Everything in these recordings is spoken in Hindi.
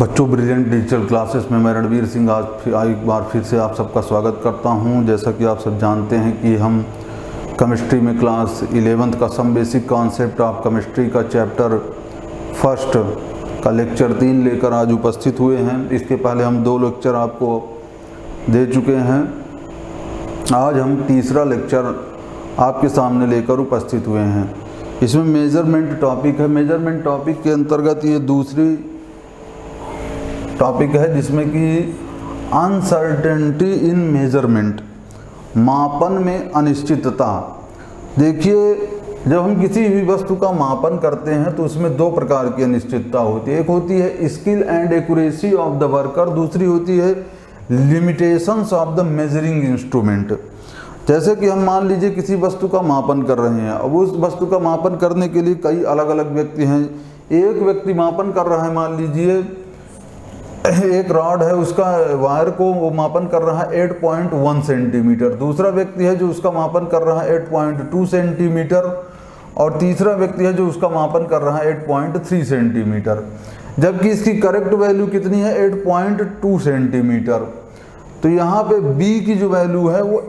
बच्चों, ब्रिलियंट डिजिटल क्लासेस में मैं रणवीर सिंह आज एक बार फिर से आप सबका स्वागत करता हूं। जैसा कि आप सब जानते हैं कि हम केमिस्ट्री में क्लास 11th का some basic concept of chemistry का चैप्टर फर्स्ट का लेक्चर 3 लेकर आज उपस्थित हुए हैं। इसके पहले हम 2 लेक्चर आपको दे चुके हैं। आज हम तीसरा लेक्चर आपके सामने लेकर उपस्थित हुए हैं। इसमें मेजरमेंट टॉपिक है। मेजरमेंट टॉपिक के अंतर्गत ये दूसरी टॉपिक है जिसमें कि अनसर्टेनिटी इन मेजरमेंट, मापन में अनिश्चितता। देखिए, जब हम किसी भी वस्तु का मापन करते हैं तो उसमें 2 प्रकार की अनिश्चितता होती है। एक होती है skill and accuracy of the worker, दूसरी होती है limitations of the measuring instrument. जैसे कि हम मान लीजिए किसी वस्तु का मापन कर रहे हैं। अब उस वस्तु का मापन करने के लिए कई अलग अलग व्यक्ति हैं। एक व्यक्ति मापन कर रहा है, मान लीजिए एक रॉड है, उसका वायर को वो मापन कर रहा है 8.1 सेंटीमीटर। दूसरा व्यक्ति है जो उसका मापन कर रहा है 8.2 सेंटीमीटर और तीसरा व्यक्ति है जो उसका मापन कर रहा है 8.3 सेंटीमीटर। जबकि इसकी करेक्ट वैल्यू कितनी है, 8.2 सेंटीमीटर। तो यहाँ पे बी की जो वैल्यू है वो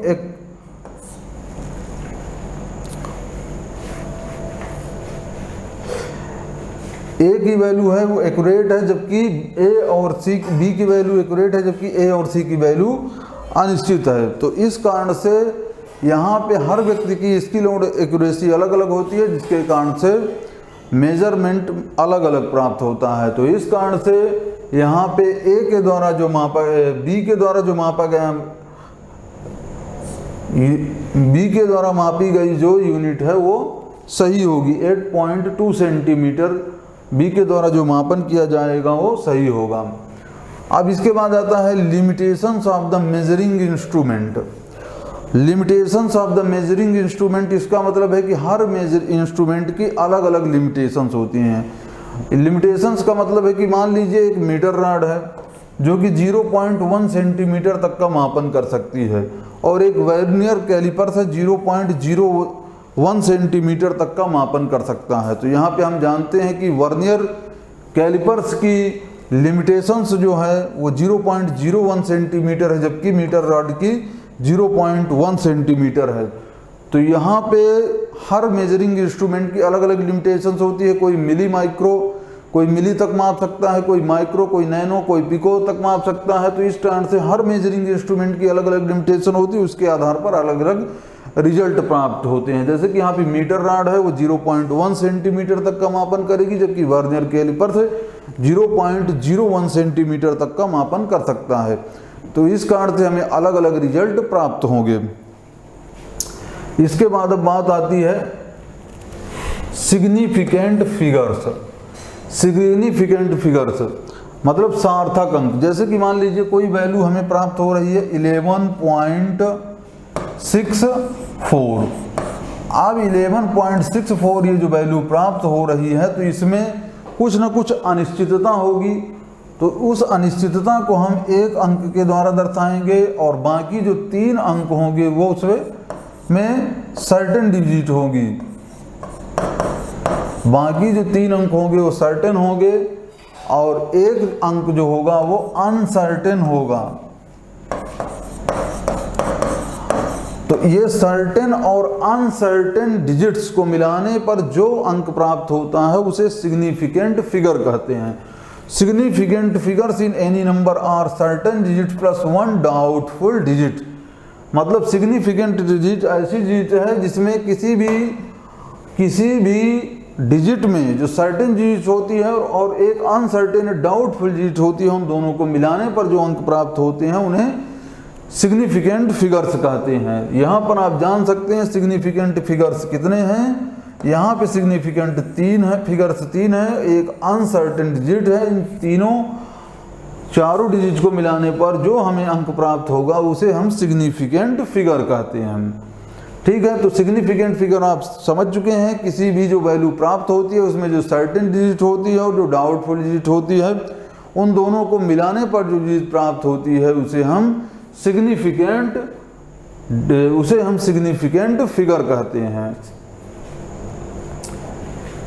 ए की वैल्यू है वो एक्यूरेट है, जबकि ए और सी, बी की वैल्यू एक्यूरेट है जबकि ए और सी की वैल्यू अनिश्चित है। तो इस कारण से यहाँ पे हर व्यक्ति की स्किल और एक्यूरेसी अलग अलग होती है, जिसके कारण से मेजरमेंट अलग अलग प्राप्त होता है। तो इस कारण से यहाँ पे ए के द्वारा जो मापा, बी के द्वारा जो मापा गया, बी के द्वारा मापी गई जो यूनिट है वो सही होगी। 8.2 सेंटीमीटर बी के द्वारा जो मापन किया जाएगा वो सही होगा। अब इसके बाद आता है limitations of the measuring instrument. Limitations of the measuring instrument, इसका मतलब है कि हर मेजर इंस्ट्रूमेंट की अलग अलग लिमिटेशंस होती हैं। लिमिटेशंस का मतलब है कि मान लीजिए एक मीटर रॉड है जो कि 0.1 सेंटीमीटर तक का मापन कर सकती है और एक वर्नियर कैलिपर से 0.01 सेंटीमीटर तक का मापन कर सकता है। तो यहाँ पे हम जानते हैं कि वर्नियर कैलिपर्स की लिमिटेशंस जो है वो 0.01 सेंटीमीटर है, जबकि मीटर रॉड की 0.1 सेंटीमीटर है। तो यहाँ पे हर मेजरिंग इंस्ट्रूमेंट की अलग अलग लिमिटेशंस होती है। कोई मिली माइक्रो, कोई मिली तक माप सकता है, कोई माइक्रो, कोई नैनो, कोई पिको तक माप सकता है। तो इस तरह से हर मेजरिंग इंस्ट्रूमेंट की अलग अलग लिमिटेशन होती है, उसके आधार पर अलग अलग रिजल्ट प्राप्त होते हैं। जैसे कि यहाँ पे मीटर रॉड है वो 0.1 सेंटीमीटर तक का मापन करेगी, जबकि वर्नियर कैलिपर से 0.01 सेंटीमीटर तक का मापन कर सकता है। तो इस कारण से हमें अलग अलग रिजल्ट प्राप्त होंगे। इसके बाद अब बात आती है सिग्निफिकेंट फिगर्स। सिग्निफिकेंट फिगर्स मतलब सार्थक अंक। जैसे कि मान लीजिए कोई वैल्यू हमें प्राप्त हो रही है 11.64। अब 11.64 ये जो वैल्यू प्राप्त हो रही है तो इसमें कुछ ना कुछ अनिश्चितता होगी। तो उस अनिश्चितता को हम एक अंक के द्वारा दर्शाएंगे और बाकी जो 3 अंक होंगे वो उसमें सर्टेन डिजिट होगी। बाकी जो 3 अंक होंगे वो सर्टेन होंगे और एक अंक जो होगा वो अनसर्टेन होगा। तो ये सर्टेन और अनसर्टेन डिजिट्स को मिलाने पर जो अंक प्राप्त होता है उसे सिग्निफिकेंट फिगर कहते हैं। Significant figures in any number are certain digit plus 1 doubtful digit. मतलब सिग्निफिकेंट डिजिट ऐसी डिजिट है जिसमें किसी भी डिजिट में जो सर्टेन डिजिट होती है और एक अनसर्टेन डाउटफुल डिजिट होती है, उन दोनों को मिलाने पर जो अंक प्राप्त होते हैं उन्हें सिग्निफिकेंट फिगर्स कहते हैं। यहाँ पर आप जान सकते हैं सिग्निफिकेंट फिगर्स कितने हैं। यहाँ पे सिग्निफिकेंट 3 है, फिगर्स 3 है, एक अनसर्टेन डिजिट है। इन चारों डिजिट को मिलाने पर जो हमें अंक प्राप्त होगा उसे हम सिग्निफिकेंट फिगर कहते हैं। ठीक है, तो सिग्निफिकेंट फिगर आप समझ चुके हैं। किसी भी जो वैल्यू प्राप्त होती है उसमें जो सर्टेन डिजिट होती है और जो डाउटफुल डिजिट होती है, उन दोनों को मिलाने पर जो डिजिट प्राप्त होती है उसे हम सिग्निफिकेंट फिगर कहते हैं।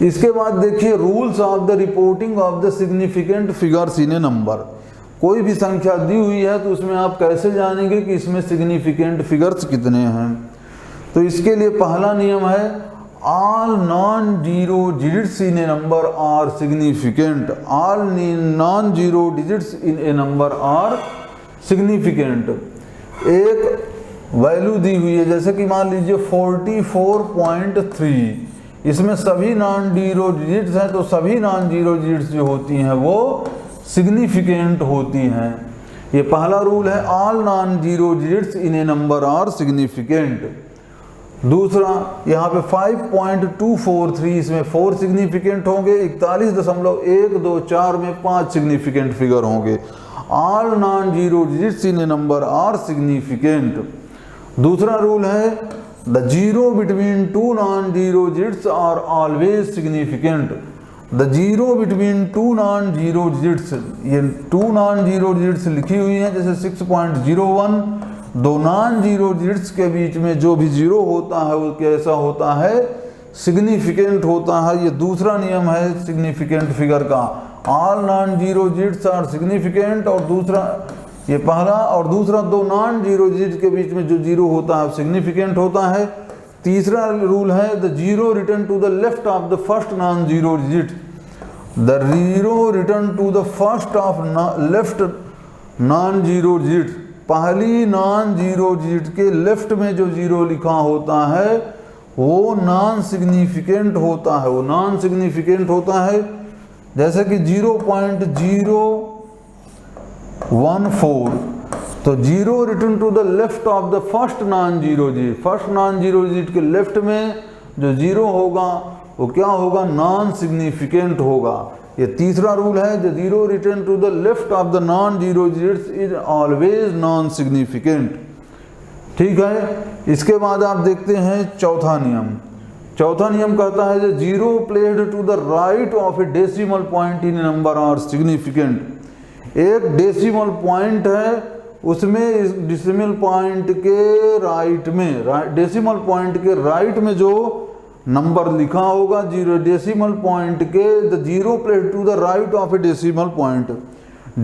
इसके बाद देखिए rules of the reporting of the significant figures in a number. कोई भी संख्या दी हुई है तो उसमें आप कैसे जानेंगे कि इसमें सिग्निफिकेंट फिगर्स कितने हैं। तो इसके लिए पहला नियम है all non zero digits in a number are significant. All non zero digits in a number are significant. एक वैल्यू दी हुई है जैसे कि मान लीजिए 44.3, इसमें सभी नॉन जीरो डिजिट्स हैं तो सभी नॉन जीरो डिजिट्स जो होती हैं वो सिग्निफिकेंट होती हैं। ये पहला रूल है all non zero digits in a number are significant. दूसरा यहाँ पे 5.243, इसमें 4 सिग्निफिकेंट होंगे, 41.124 में 5 सिग्निफिकेंट फिगर होंगे। All non zero digits in a number are significant. दूसरा रूल है the zero between two non zero digits are always significant. The zero between two non zero digits, ये टू नॉन जीरो डिजिट्स लिखी हुई हैं जैसे 6.01, दो नॉन जीरो डिजिट्स के बीच में जो भी जीरो होता है वो कैसा होता है, सिग्निफिकेंट होता है। ये दूसरा नियम है सिग्निफिकेंट फिगर का, all non zero digits are significant. और दूसरा ये पहला, और दूसरा दो नॉन जीरो डिजिट के बीच में जो जीरो होता है सिग्निफिकेंट होता है। तीसरा रूल है the zero return to the left of the first non zero digit. The zero return to the first of left non zero digit, पहली नॉन जीरो डिजिट के लेफ्ट में जो जीरो लिखा होता है वो नॉन सिग्निफिकेंट होता है, वो नॉन सिग्निफिकेंट होता है। जैसे कि 0.014, तो zero return to the left of the first non zero digit, first non zero digit के लेफ्ट में जो जीरो होगा वो क्या होगा, नॉन सिग्निफिकेंट होगा। ये तीसरा रूल है the zero return to the left of the non zero digits is always non significant. ठीक है, इसके बाद आप देखते हैं चौथा नियम। चौथा नियम कहता है the zero placed to the right of a decimal point in number are significant. एक डेसिमल पॉइंट है, उसमें इस डेसिमल पॉइंट के राइट में, डेसिमल पॉइंट के राइट में जो नंबर लिखा होगा जीरो डेसिमल पॉइंट के, the zero placed to the right of a decimal point,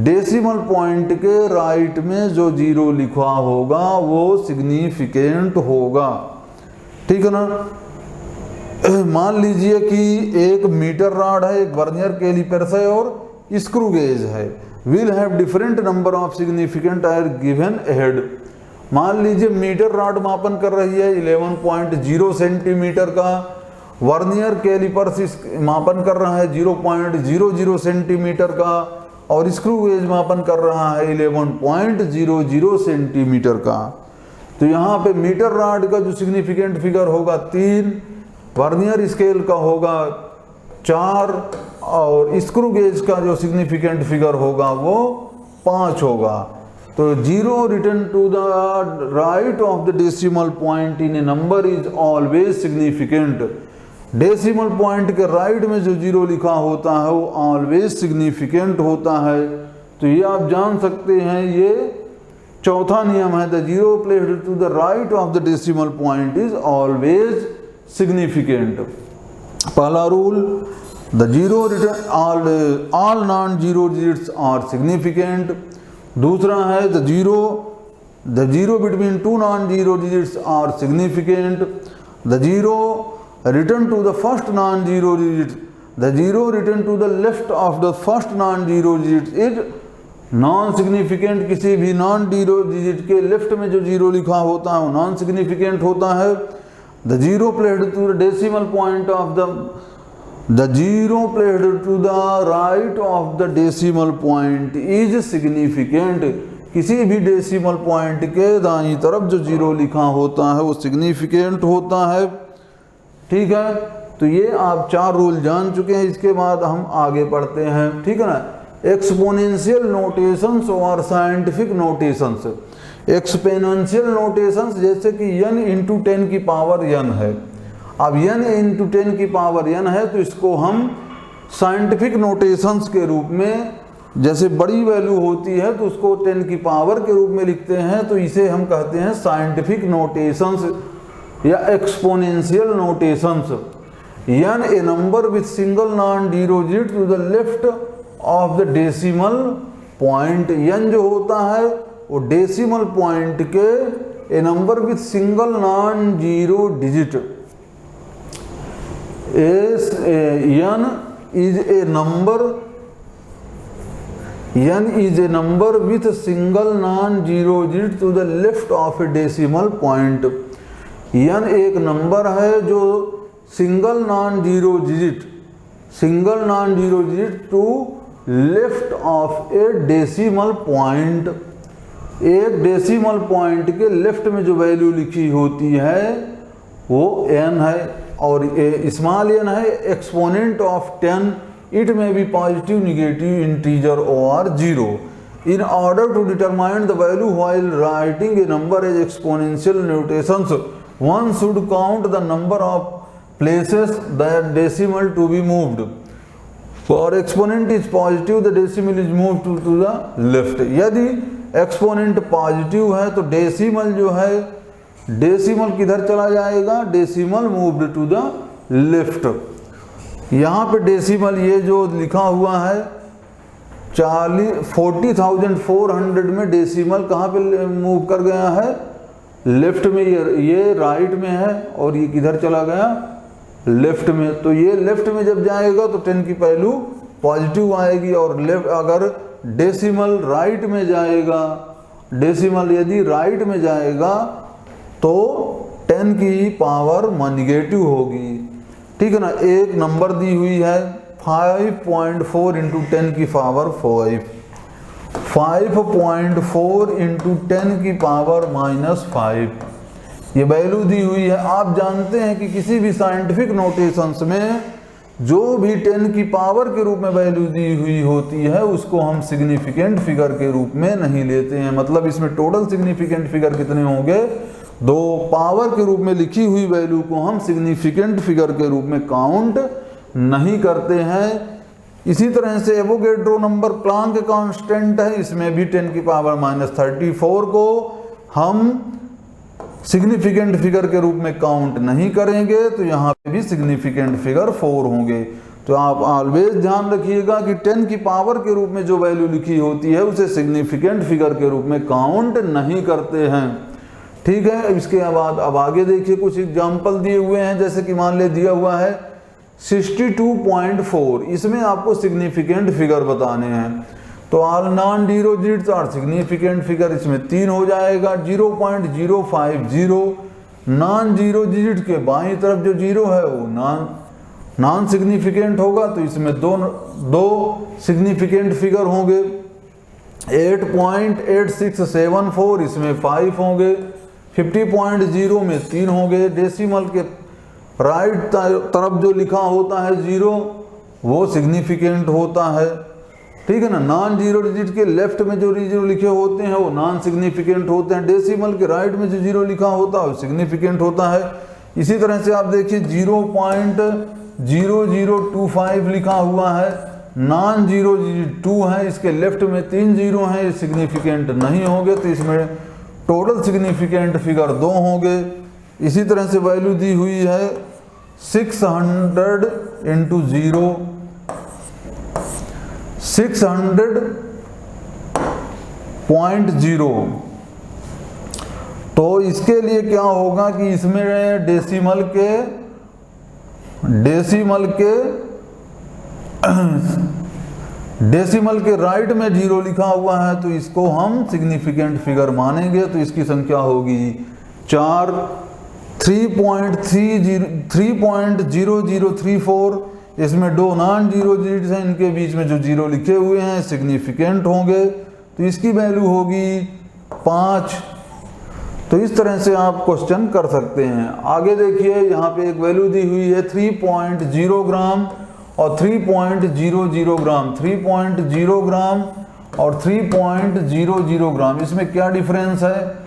decimal point के राइट में जो जीरो लिखा होगा वो सिग्निफिकेंट होगा। ठीक है ना। मान लीजिए कि एक मीटर रॉड है, एक वर्नियर कैलिपर्स है और स्क्रू गेज है, will have different number of significant are given ahead. मान लीजिए मीटर रॉड मापन कर रही है 11.0 सेंटीमीटर का, वर्नियर कैलिपर्स मापन कर रहा है 0.00 सेंटीमीटर का, और स्क्रू गेज मापन कर रहा है 11.00 सेंटीमीटर का। तो यहाँ पे मीटर रॉड का जो सिग्निफिकेंट फिगर होगा 3, वर्नियर स्केल का होगा 4, और स्क्रू गेज का जो सिग्निफिकेंट फिगर होगा वो 5 होगा। तो zero return to the right of the decimal point in a number is always significant. Decimal point के राइट में जो जीरो लिखा होता है वो ऑलवेज सिग्निफिकेंट होता है। तो ये आप जान सकते हैं, ये चौथा नियम है the zero placed to the right of the decimal point is always significant. पहला rule the zero return all non zero digits are significant. दूसरा है the zero between two non zero digits are significant. The zero return to the first non zero digit, the zero return to the left of the first non zero digit is non significant. किसी भी नॉन जीरो डिजिट के लेफ्ट में जो जीरो लिखा होता है वो नॉन सिग्निफिकेंट होता है। The zero placed to the decimal point of the zero placed to the right of the decimal point is significant. किसी भी डेसिमल पॉइंट के दाईं तरफ जो जीरो लिखा होता है वो सिग्निफिकेंट होता है। ठीक है, तो ये आप 4 रूल जान चुके हैं। इसके बाद हम आगे पढ़ते हैं। ठीक है ना। एक्सपोनेंशियल नोटेशंस और साइंटिफिक नोटेशंस। एक्सपोनेंशियल नोटेशंस जैसे कि n इंटू 10 की पावर n है। अब n इंटू 10 की पावर n है तो इसको हम साइंटिफिक नोटेशंस के रूप में, जैसे बड़ी वैल्यू होती है तो उसको 10 की पावर के रूप में लिखते हैं, तो इसे हम कहते हैं साइंटिफिक नोटेशंस या exponential notations. n a number with single non-zero digit to the left of the decimal point। n जो होता है वो डेसिमल पॉइंट के a number with single non-zero digit is n is a number with single non-zero digit to the left of a decimal point। n एक नंबर है जो single non zero digit to left of a decimal point. एक डेसिमल पॉइंट के लेफ्ट में जो वैल्यू लिखी होती है वो n है और स्मॉल n है exponent of 10। It may be positive, negative, integer और zero. In order to determine the value while writing a number as exponential notations one should count the number of places that decimal to be moved। For exponent is positive, the decimal is moved to the left। यदि एक्सपोनेंट पॉजिटिव है तो डेसिमल जो है डेसिमल किधर चला जाएगा, decimal moved to the left. यहाँ पे डेसिमल ये जो लिखा हुआ है 40,400 में डेसिमल कहाँ पे मूव कर गया है, लेफ्ट में। ये राइट में है और ये किधर चला गया, लेफ्ट में। तो ये लेफ्ट में जब जाएगा तो 10 की वैल्यू पॉजिटिव आएगी और लेफ्ट अगर डेसिमल राइट में जाएगा, डेसिमल यदि राइट में जाएगा तो 10 की पावर नेगेटिव होगी। ठीक है ना। एक नंबर दी हुई है 5.4 इंटू 10 की पावर 5, 5.4 इंटू 10 की पावर -5 ये वैल्यू दी हुई है। आप जानते हैं कि किसी भी साइंटिफिक नोटेशंस में जो भी 10 की पावर के रूप में वैल्यू दी हुई होती है उसको हम सिग्निफिकेंट फिगर के रूप में नहीं लेते हैं। मतलब इसमें टोटल सिग्निफिकेंट फिगर कितने होंगे, 2। पावर के रूप में लिखी हुई वैल्यू को हम सिग्निफिकेंट फिगर के रूप में काउंट नहीं करते हैं। इसी तरह से एवोगैड्रो नंबर प्लांक कांस्टेंट है, इसमें भी 10 की पावर -34 को हम सिग्निफिकेंट फिगर के रूप में काउंट नहीं करेंगे, तो यहाँ पे भी सिग्निफिकेंट फिगर 4 होंगे। तो आप ऑलवेज ध्यान रखिएगा कि 10 की पावर के रूप में जो वैल्यू लिखी होती है उसे सिग्निफिकेंट फिगर के रूप में काउंट नहीं करते हैं। ठीक है। इसके बाद अब आगे देखिए कुछ एग्जाम्पल दिए हुए हैं। जैसे कि मान ले दिया हुआ है 62.4, इसमें आपको सिग्निफिकेंट फिगर बताने हैं। तो all non zero digits are significant figure, इसमें 3 हो जाएगा। 0.050 नॉन जीरो डिजिट के बाईं तरफ जो जीरो है वो नॉन सिग्निफिकेंट होगा, तो इसमें दो सिग्निफिकेंट फिगर होंगे। 8.8674 इसमें 5 होंगे। 50.0 में 3 होंगे। डेसिमल के राइट तरफ जो लिखा होता है 0 वो सिग्निफिकेंट होता है। ठीक है ना। नॉन जीरो डिजिट के लेफ्ट में जो जीरो लिखे होते हैं वो नॉन सिग्निफिकेंट होते हैं। डेसिमल के राइट में जो जीरो लिखा होता है वो सिग्निफिकेंट होता है। इसी तरह से आप देखिए 0.0025 लिखा हुआ है, नॉन जीरो डिजिट 2 है, इसके लेफ्ट में 3 जीरो हैं, ये सिग्निफिकेंट नहीं होंगे, तो इसमें टोटल सिग्निफिकेंट फिगर 2 होंगे। इसी तरह से वैल्यू दी हुई है 600 इंटू 0, 600.0। तो इसके लिए क्या होगा कि इसमें डेसिमल के राइट में 0 लिखा हुआ है, तो इसको हम सिग्निफिकेंट फिगर मानेंगे। तो इसकी संख्या होगी 4। 3.0034, इसमें 2 नॉन जीरो डिजिट्स हैं, इनके बीच में जो 0 लिखे हुए हैं सिग्निफिकेंट होंगे, तो इसकी वैल्यू होगी 5। तो इस तरह से आप क्वेश्चन कर सकते हैं। आगे देखिए यहाँ पे एक वैल्यू दी हुई है 3.0 ग्राम और 3.00 ग्राम, 3.0 ग्राम और 3.00 ग्राम, इसमें क्या डिफरेंस है?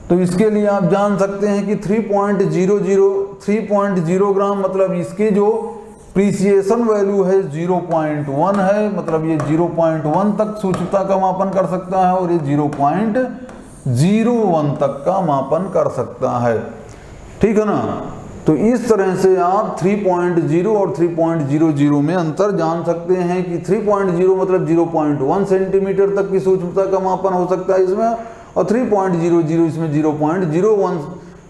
तो इसके लिए आप जान सकते हैं कि 3.0 ग्राम मतलब इसकी जो प्रीसिएशन वैल्यू है 0.1 है, मतलब ये 0.1 तक सूक्ष्मता का मापन कर सकता है और ये 0.01 तक का मापन कर सकता है। ठीक है ना। तो इस तरह से आप 3.0 और 3.00 में अंतर जान सकते हैं कि 3.0 मतलब 0.1 सेंटीमीटर तक की सूक्ष्मता का मापन हो सकता है इसमें, और 3.00 इसमें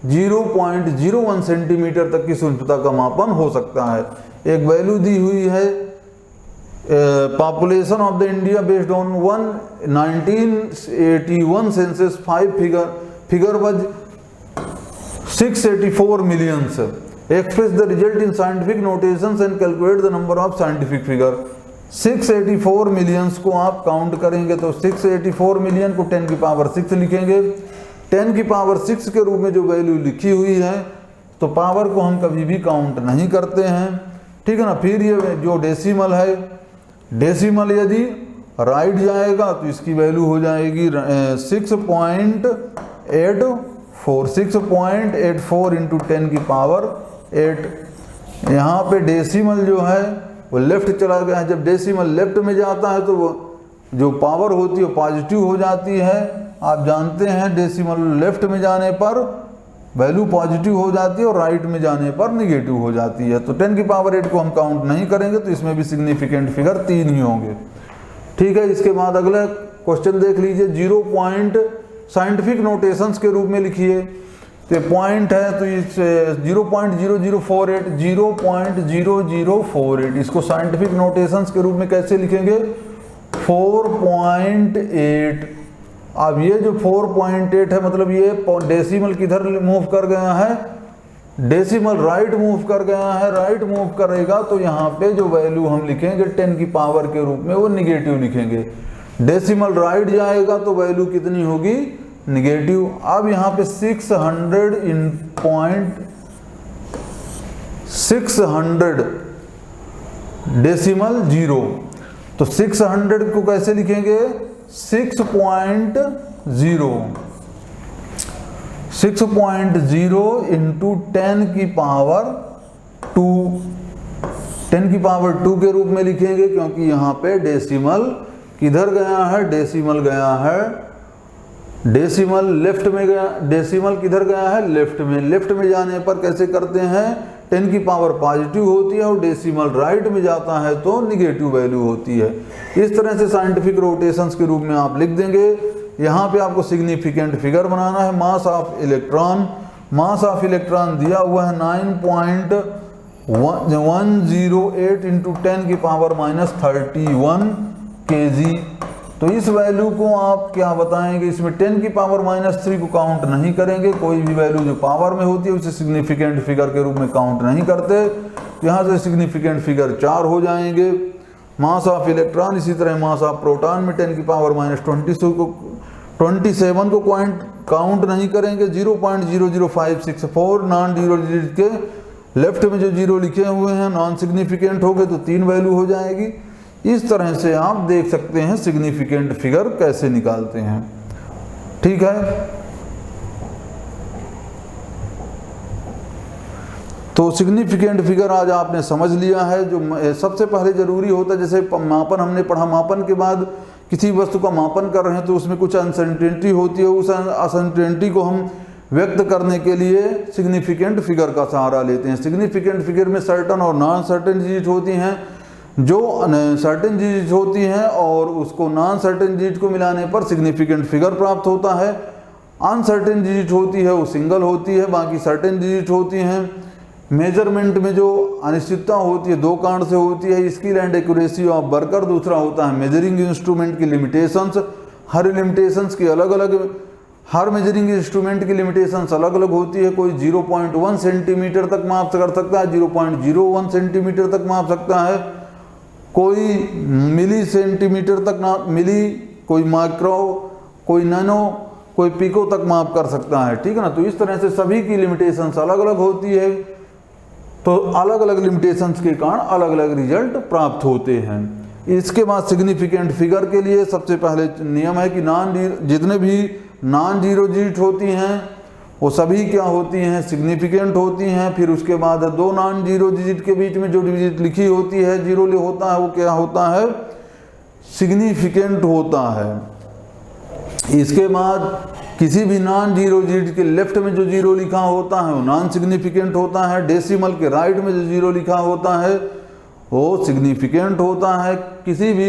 0.01 सेंटीमीटर तक की सूक्ष्मता का मापन हो सकता है। एक वैल्यू दी हुई है population of the India based on 1981 census 5 figure was 684 millions. Express the result in scientific notations and calculate the number of scientific figure. 684 millions को आप काउंट करेंगे तो 684 मिलियन को 10 की पावर 6 लिखेंगे। 10 की पावर 6 के रूप में जो वैल्यू लिखी हुई है तो पावर को हम कभी भी काउंट नहीं करते हैं, ठीक है ना। फिर ये जो डेसिमल है, डेसिमल यदि राइट जाएगा तो इसकी वैल्यू हो जाएगी 6.84 इंटू 10 की पावर 8। यहाँ पे डेसिमल जो है वो लेफ्ट चला गया है। जब डेसिमल लेफ्ट में जाता है तो वो जो पावर होती है पॉजिटिव हो जाती है। आप जानते हैं डेसिमल लेफ्ट में जाने पर वैल्यू पॉजिटिव हो जाती है और राइट में जाने पर निगेटिव हो जाती है। तो 10 की पावर 8 को हम काउंट नहीं करेंगे, तो इसमें भी सिग्निफिकेंट फिगर 3 ही होंगे, ठीक है। इसके बाद अगला क्वेश्चन देख लीजिए। 0 पॉइंट साइंटिफिक नोटेशंस के रूप में लिखिए। तो पॉइंट है तो इस 0.0048 इसको साइंटिफिक नोटेशंस के रूप में कैसे लिखेंगे? 4.8। अब ये जो 4.8 है मतलब ये डेसिमल किधर मूव कर गया है? डेसिमल राइट मूव कर गया है। राइट मूव करेगा तो यहाँ पे जो वैल्यू हम लिखेंगे 10 की पावर के रूप में वो निगेटिव लिखेंगे। डेसिमल राइट जाएगा तो वैल्यू कितनी होगी? निगेटिव। अब यहाँ पे 600 डेसिमल 0, तो 600 को कैसे लिखेंगे? 6.0 इंटू 10 की पावर 2, 10 की पावर 2 के रूप में लिखेंगे, क्योंकि यहाँ पे डेसिमल किधर गया है? डेसिमल गया है, डेसिमल लेफ्ट में गया। डेसिमल किधर गया है? लेफ्ट में। लेफ्ट में जाने पर कैसे करते हैं? 10 की पावर पॉजिटिव होती है और डेसिमल राइट में जाता है तो निगेटिव वैल्यू होती है। इस तरह से साइंटिफिक रोटेशंस के रूप में आप लिख देंगे। यहाँ पे आपको सिग्निफिकेंट फिगर बनाना है। Mass of electron, mass of electron दिया हुआ है 9.108 इंटू 10 की पावर -31 kg। तो इस वैल्यू को आप क्या बताएंगे? इसमें 10 की पावर -3 को काउंट नहीं करेंगे। कोई भी वैल्यू जो पावर में होती है उसे सिग्निफिकेंट फिगर के रूप में काउंट नहीं करते। यहाँ से सिग्निफिकेंट फिगर 4 हो जाएंगे। मास ऑफ इलेक्ट्रॉन, इसी तरह मास ऑफ प्रोटॉन में 10 की पावर -27 को काउंट नहीं करेंगे। 0.00564 नॉन जीरो डिजिट के लेफ्ट में जो जीरो लिखे हुए हैं नॉन सिग्निफिकेंट हो गए तो 3 वैल्यू हो जाएगी। इस तरह से आप देख सकते हैं सिग्निफिकेंट फिगर कैसे निकालते हैं, ठीक है। तो सिग्निफिकेंट फिगर आज आपने समझ लिया है। जो सबसे पहले जरूरी होता है, जैसे मापन हमने पढ़ा, मापन के बाद किसी वस्तु का मापन कर रहे हैं तो उसमें कुछ अनसर्टेनिटी होती है। उस अनसर्टेनिटी को हम व्यक्त करने के लिए सिग्निफिकेंट फिगर का सहारा लेते हैं। सिग्निफिकेंट फिगर में सर्टन और नॉन सर्टेन डिजिट होती हैं। जो सर्टेन डिजिट होती हैं और उसको नॉन सर्टेन डिजिट को मिलाने पर सिग्निफिकेंट फिगर प्राप्त होता है। अनसर्टेन डिजिट होती है वो सिंगल होती है, बाकी सर्टेन डिजिट होती हैं। मेजरमेंट में जो अनिश्चितता होती है 2 कारण से होती है, skill and accuracy of worker. दूसरा होता है मेजरिंग इंस्ट्रूमेंट की लिमिटेशंस। हर लिमिटेशंस की अलग अलग, हर मेजरिंग इंस्ट्रूमेंट की लिमिटेशंस अलग अलग होती है। कोई 0.1 सेंटीमीटर तक माप कर सकता है, 0.01 सेंटीमीटर तक माप सकता है, कोई मिली सेंटीमीटर तक ना मिली, कोई माइक्रो, कोई नैनो, कोई पिको तक माप कर सकता है, ठीक है ना। तो इस तरह से सभी की लिमिटेशंस अलग अलग होती है। तो अलग अलग लिमिटेशंस के कारण अलग अलग रिजल्ट प्राप्त होते हैं। इसके बाद सिग्निफिकेंट फिगर के लिए सबसे पहले नियम है कि जितने भी नॉन जीरो डिजिट होती हैं वो सभी क्या होती हैं? सिग्निफिकेंट होती हैं। फिर उसके बाद 2 नॉन जीरो डिजिट के बीच में जो डिजिट लिखी होती है, जीरो होता है, वो क्या होता है? सिग्निफिकेंट होता है। इसके बाद किसी भी नॉन जीरो डिजिट के लेफ्ट में जो जीरो लिखा होता है वो नॉन सिग्निफिकेंट होता है, डेसिमल के राइट में जो जीरो लिखा होता है वो सिग्निफिकेंट होता है। किसी भी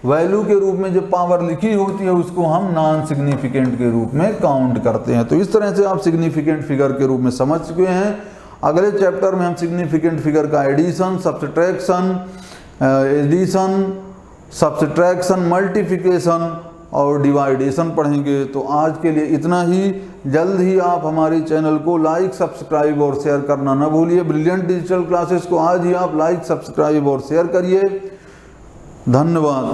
वैल्यू के रूप में जो पावर लिखी होती है उसको हम नॉन सिग्निफिकेंट के रूप में काउंट करते हैं। तो इस तरह से आप सिग्निफिकेंट फिगर के रूप में समझ चुके हैं। अगले चैप्टर में हम सिग्निफिकेंट फिगर का एडिशन, सब्सट्रैक्शन, मल्टीप्लिकेशन और डिवाइडेशन पढ़ेंगे। तो आज के लिए इतना ही। जल्द ही आप हमारे चैनल को लाइक, सब्सक्राइब और शेयर करना ना भूलिए। ब्रिलियंट डिजिटल क्लासेस को आज ही आप लाइक, सब्सक्राइब और शेयर करिए। धन्यवाद।